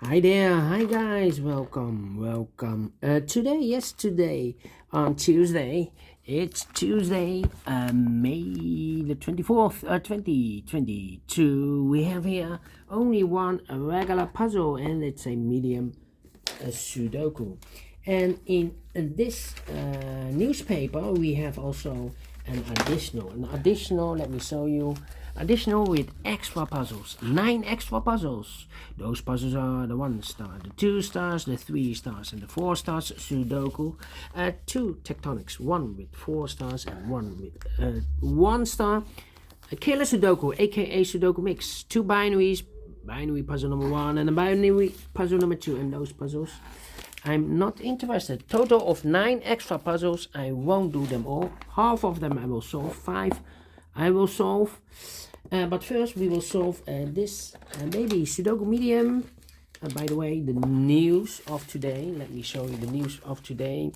Hi there, hi guys, welcome. Today, on Tuesday, it's Tuesday, May the 24th, 2022. We have here only one regular puzzle, and it's a medium Sudoku. And in this newspaper, we have also an additional, let me show you, additional with extra puzzles, 9 extra puzzles. Those puzzles are the 1 star, the 2 stars, the 3 stars, and the 4 stars Sudoku. 2 tectonics, one with 4 stars and one with 1 star. A killer Sudoku, aka Sudoku mix, 2 binaries, binary puzzle number 1 and a binary puzzle number 2, and those puzzles I'm not interested. Total of 9 extra puzzles. I won't do them all. Half of them I will solve. 5 I will solve. But first we will solve this baby Sudoku Medium. By the way, the news of today. Let me show you the news of today.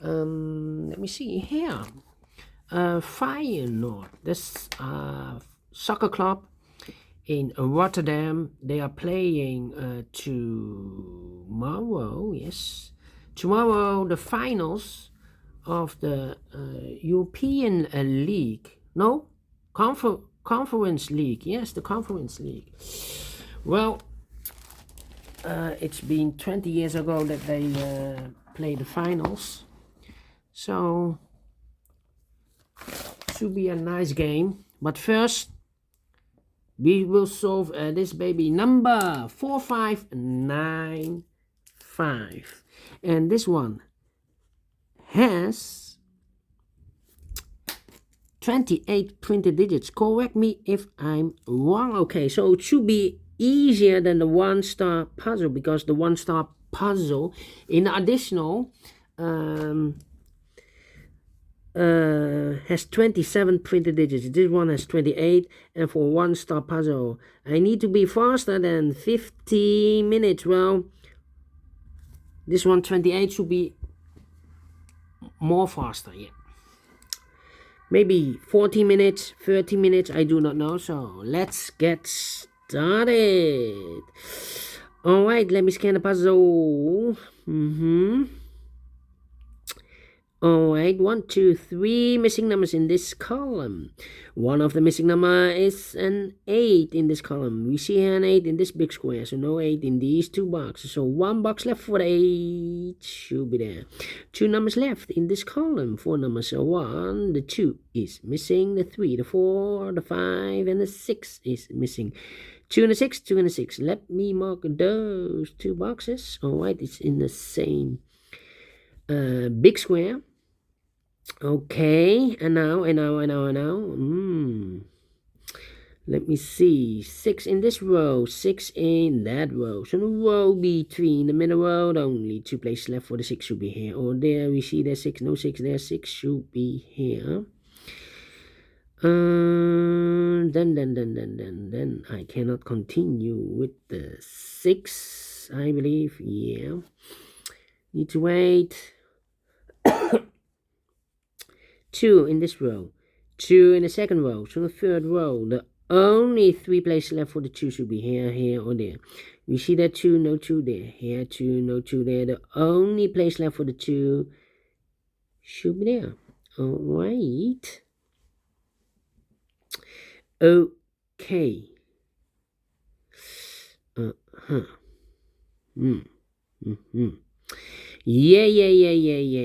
Let me see here. Feyenoord, this soccer club in Rotterdam. They are playing tomorrow. Yes, tomorrow the finals of the European League. No, Conference League. Yes, the Conference League. Well, it's been 20 years ago that they played the finals, so it should be a nice game. But first, we will solve this baby number 4595, and this one has 28 printed digits. Correct me if I'm wrong. Okay, so it should be easier than the 1-star puzzle, because the 1-star puzzle in additional has 27 printed digits. This one has 28, and for 1-star puzzle I need to be faster than 50 minutes. Well, this one 28 should be more faster. Yeah, maybe 40 minutes, 30 minutes, I do not know. So let's get started. All right, let me scan the puzzle. Alright, 1, 2, 3 missing numbers in this column. One of the missing number is an 8 in this column. We see an 8 in this big square, so no 8 in these 2 boxes. So 1 box left for the 8 should be there. 2 numbers left in this column. 4 numbers, so 1, the 2 is missing, the 3, the 4, the 5, and the 6 is missing. 2 and a 6, 2 and a 6. Let me mark those 2 boxes. Alright, it's in the same big square. Okay, and now. Let me see. 6 in this row, 6 in that row. So the row between the middle row, only 2 places left for the 6 should be here. Or there we see there's 6, no 6 there, 6 should be here. Then I cannot continue with the 6, I believe. Yeah, need to wait. 2 in this row, 2 in the second row. So the third row, the only 3 places left for the 2 should be here, here, or there. We see that 2, no 2 there. Here, 2, no 2 there. The only place left for the 2 should be there. All right. Okay.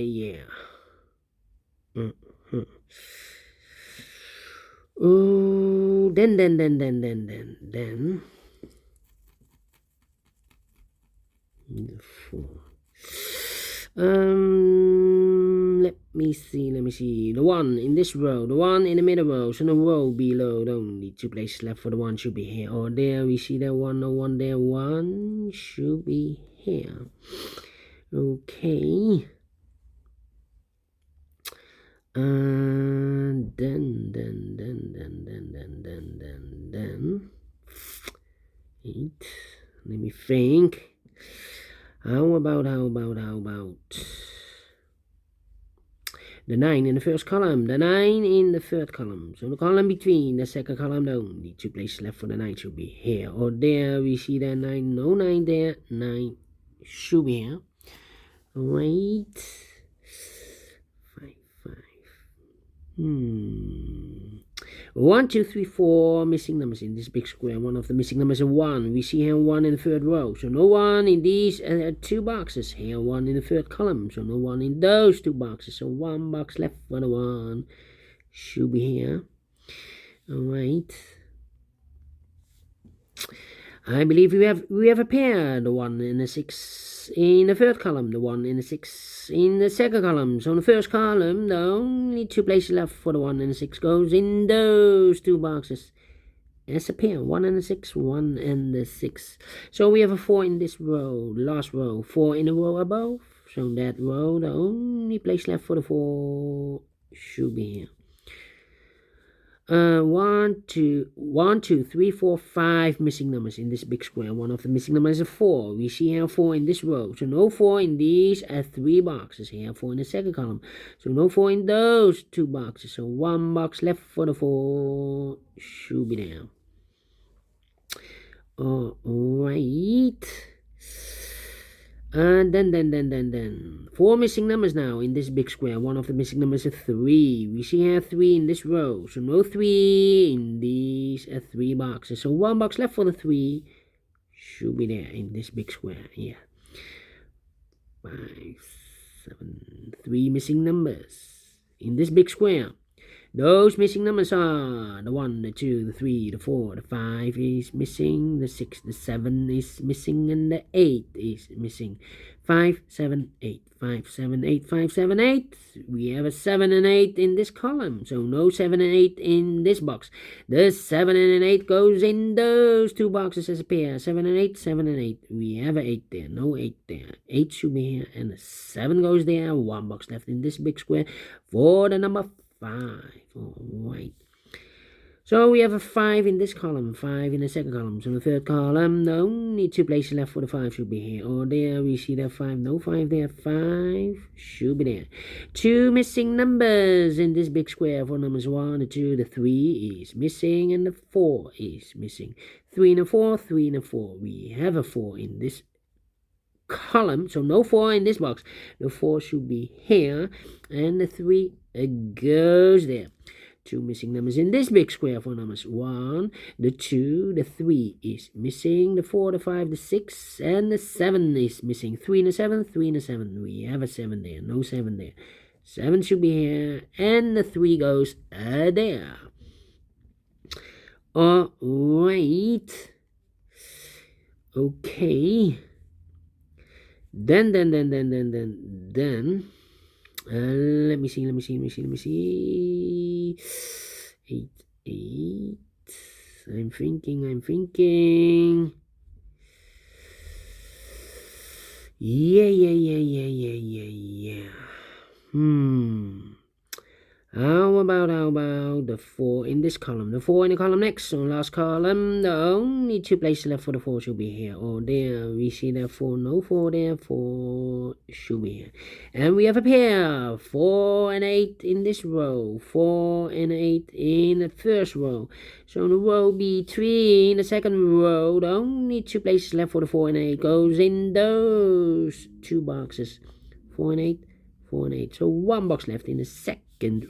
Yeah. Oh, then. Let me see. The 1 in this row, the 1 in the middle row, so the row below, only 2 places left for the 1 should be here. Or there we see that 1, no 1 there, 1 should be here. Okay. Then 8. Let me think. How about The 9 in the first column, the 9 in the third column. So the column between the second column, the only 2 places left for the 9 should be here or there. We see that 9, no 9 there, 9 should be here. Alright. 5, 1, 2, 3, 4 missing numbers in this big square. One of the missing numbers is 1. We see here 1 in the third row. So no 1 in these 2 boxes. Here 1 in the third column. So no 1 in those 2 boxes. So 1 box left for the 1. Should be here. Alright. I believe we have a pair. The 1 in the 6 in the third column. The 1 in the 6 in the second column. So in the first column, the only 2 places left for the 1 and the 6 goes in those 2 boxes. As a pair. 1 and the 6, 1 and the 6. So we have a 4 in this row. Last row. 4 in the row above. So that row, the only place left for the 4 should be here. 1, 2, 3, 4, 5 missing numbers in this big square. One of the missing numbers is 4. We see here 4 in this row. So no 4 in these 3 boxes. Here 4 in the second column. So no 4 in those 2 boxes. So 1 box left for the 4 should be there. Alright. And then 4 missing numbers now in this big square. One of the missing numbers is 3. We see here 3 in this row. So no 3 in these 3 boxes. So 1 box left for the 3 should be there in this big square. Yeah. 5, 7, 3 missing numbers in this big square. Those missing numbers are the 1, the 2, the 3, the 4, the 5 is missing, the 6, the 7 is missing, and the 8 is missing. 5, 7, 8, 5, 7, 8, 5, 7, 8. We have a 7 and 8 in this column, so no 7 and 8 in this box. The 7 and 8 goes in those 2 boxes as a pair. 7 and 8, 7 and 8. We have an 8 there, no 8 there. 8 should be here, and the 7 goes there. 1 box left in this big square for the number 5. Alright. So we have a 5 in this column, 5 in the second column. So the third column, the only 2 places left for the 5 should be here or there. We see that 5, no 5 there, 5 should be there. 2 missing numbers in this big square. For numbers 1, the 2, the 3 is missing, and the 4 is missing. 3 and a 4, 3 and a 4. We have a 4 in this column, so no 4 in this box. The 4 should be here, and the 3 goes there. 2 missing numbers in this big square. For numbers 1, the 2, the 3 is missing, the 4, the 5, the 6, and the 7 is missing. 3 and a 7, 3 and a 7. We have a 7 there, no 7 there. 7 should be here, and the 3 goes there. Alright. Okay. Then let me see. 8. I'm thinking. Yeah. How about the 4 in this column? The 4 in the column next. So last column, the only 2 places left for the 4 should be here or there. We see that 4, no 4 there, 4 should be here. And we have a pair, 4 and 8 in this row, 4 and 8 in the first row. So in the row B3 in the second row, the only 2 places left for the 4 and 8 goes in those 2 boxes. 4 and 8, 4 and 8. So 1 box left in the second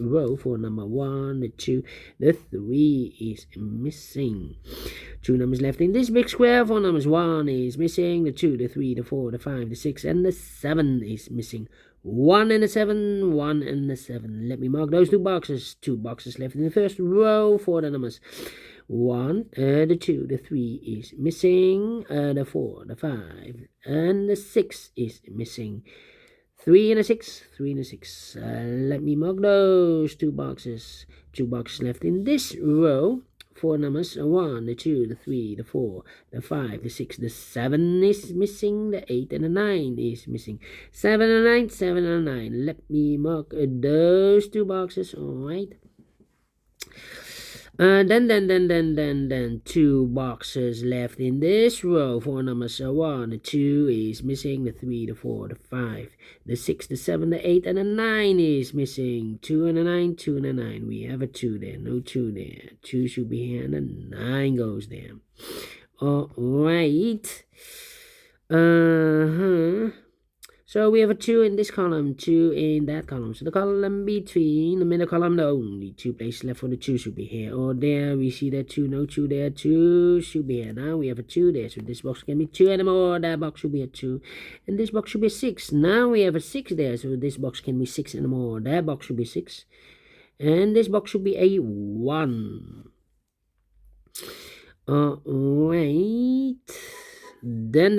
row for number 1, the 2, the 3 is missing. 2 numbers left in this big square. For numbers 1 is missing, the 2, the 3, the 4, the 5, the 6, and the 7 is missing. 1 and the 7, 1 and the 7. Let me mark those 2 boxes. 2 boxes left in the first row for the numbers 1, the 2, the 3 is missing, the 4, the 5, and the 6 is missing. 3 and a 6, 3 and a 6. Let me mark those 2 boxes. 2 boxes left in this row for numbers 1, the 2, the 3, the 4, the 5, the 6, the 7 is missing, the 8 and the 9 is missing. 7 and 9, 7 and 9. Let me mark those 2 boxes. Alright. Then 2 boxes left in this row. 4 numbers are 1, the 2 is missing, the 3, the 4, the 5, the 6, the 7, the 8, and the 9 is missing. 2 and a 9, 2 and a 9. We have a 2 there, no 2 there. 2 should be here, and a 9 goes there. Alright. So we have a 2 in this column, 2 in that column. So the column between the middle column, the only 2 places left for the 2 should be here or there. We see that 2, no 2 there, 2 should be here. Now we have a 2 there, so this box can be 2 anymore. That box should be a 2, and this box should be a 6. Now we have a 6 there, so this box can be 6 anymore. That box should be 6, and this box should be a 1. Alright. Then.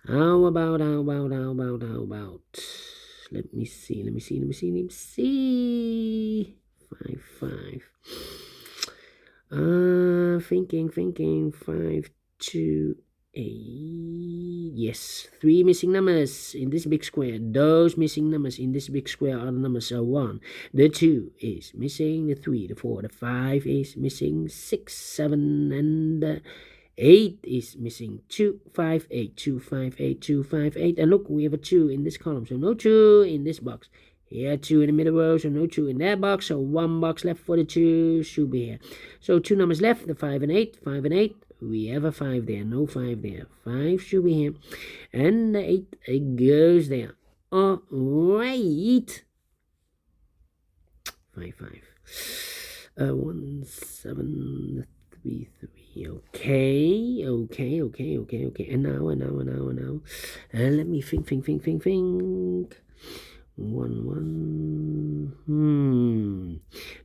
How about? Let me see. 5. Thinking. 5, 2, 8. Yes, 3 missing numbers in this big square. Those missing numbers in this big square are the numbers 1. The 2 is missing. The 3, the 4, the 5 is missing. 6, 7, and the 8 is missing. 2, 5, 8, 2, 5, 8, 2, 5, 8. And look, we have a 2 in this column, so no 2 in this box. Here, 2 in the middle row, so no 2 in that box. So 1 box left for the 2 should be here. So 2 numbers left, the 5 and 8. 5 and 8. We have a 5 there, no 5 there. 5 should be here. And the 8 it goes there. Alright. 5. 1, 7, 3. Okay. And now. Let me think. 1.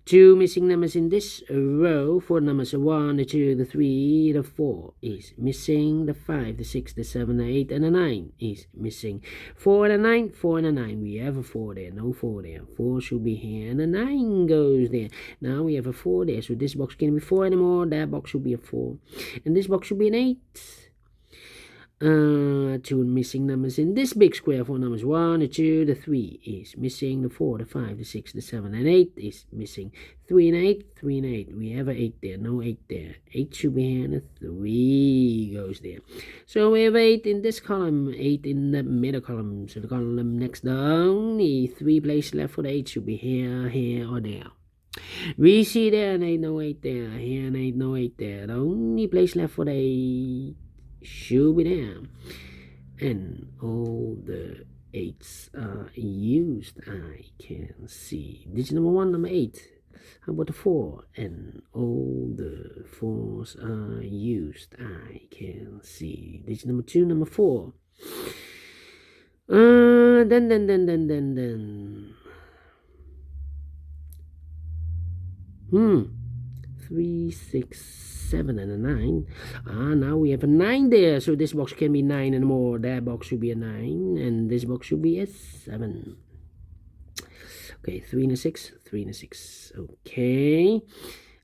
2 missing numbers in this row. 4 numbers are 1, the 2, the 3, the 4 is missing. The 5, the 6, the 7, the 8, and the 9 is missing. 4 and a 9, 4 and a 9. We have a 4 there, no 4 there. 4 should be here, and the 9 goes there. Now we have a 4 there, so this box can't be 4 anymore. That box should be a 4, and this box should be an 8. 2 missing numbers in this big square. 4 numbers 1, the 2, the 3 is missing. The 4, the 5, the 6, the 7, and 8 is missing. 3 and 8, 3 and 8. We have an 8 there, no 8 there. 8 should be here, and a 3 goes there. So we have 8 in this column, 8 in the middle column. So the column next down, the 3 places left for the 8 should be here, or there. We see there, and 8, no 8 there. Here, and 8, no 8 there. The only place left for the 8 should be there, and all the 8s are used. I can see digit number 1, number 8. How about the 4? And all the 4s are used. I can see digit number 2, number 4. Then 3, 6, 7, and a 9. Now we have a 9 there, so this box can be 9 and more. That box should be a 9, and this box should be a 7. Okay, 3 and a 6, 3 and a 6. Okay.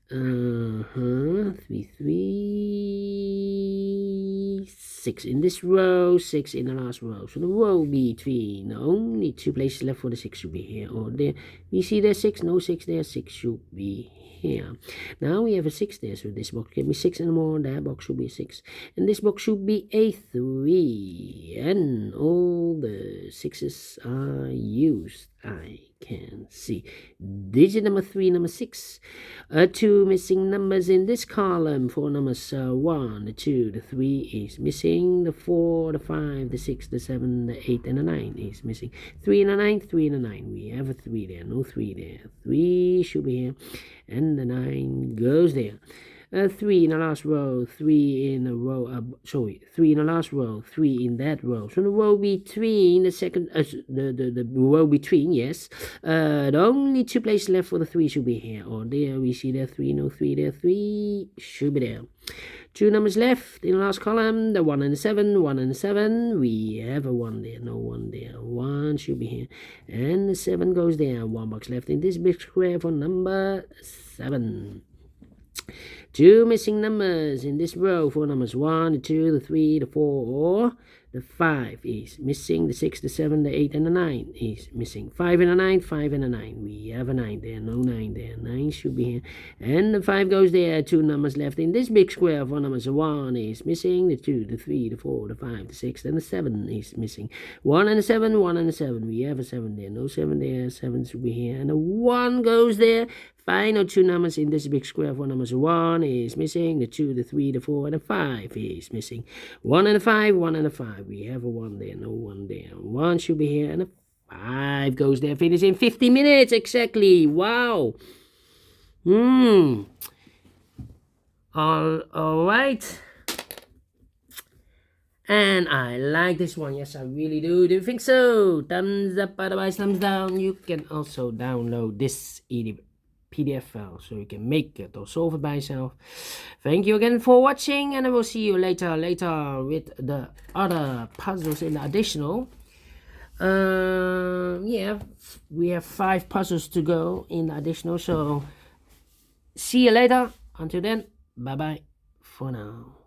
3, 6 in this row, 6 in the last row. So the row between only 2 places left for the 6 should be here or there. We see there's 6, no 6 there, 6 should be here. Now we have a 6 there, so this box can be 6 and more. That box should be 6, and this box should be a 3, and all the 6s are used. I can see digit number 3, number 6. 2 missing numbers in this column. 4 numbers 1, the 2, the 3 is missing. The 4, the 5, the 6, the 7, the 8, and the 9 is missing. 3 and a 9, 3 and a 9. We have a 3 there, no 3 there. 3 should be here, and the 9 goes there. 3 in the last row, 3 in the row, 3 in the last row, 3 in that row. So the row between the second, the row between, yes. The only 2 places left for the 3 should be here or there. We see there 3, no 3 there, 3 should be there. 2 numbers left in the last column, the 1 and the 7, 1 and the 7. We have a 1 there, no 1 there. 1 should be here, and the 7 goes there. 1 box left in this big square for number 7. 2 missing numbers in this row. 4 numbers, 1, the 2, the 3, the 4, or the 5 is missing. The 6, the 7, the 8, and the 9 is missing. 5 and a 9, 5 and a 9. We have a 9 there, no 9 there. 9 should be here. And the 5 goes there. 2 numbers left in this big square. 4 numbers, 1 is missing. The 2, the 3, the 4, the 5, the 6, and the 7 is missing. 1 and a 7, 1 and a 7. We have a 7 there, no 7 there. 7 should be here. And a 1 goes there. Final 2 numbers in this big square. 4 numbers, 1 is missing. The 2, the 3, the 4, and the 5 is missing. 1 and a 5, 1 and a 5. We have a 1 there, no 1 there. 1 should be here, and a 5 goes there. Finish in 50 minutes exactly. Wow. All right. And I like this one. Yes, I really do. Do you think so? Thumbs up, otherwise thumbs down. You can also download this PDF file so you can make it or solve it by yourself. Thank you again for watching, and I will see you later with the other puzzles in the additional. Yeah, we have 5 puzzles to go in the additional, so see you later. Until then, bye bye for now.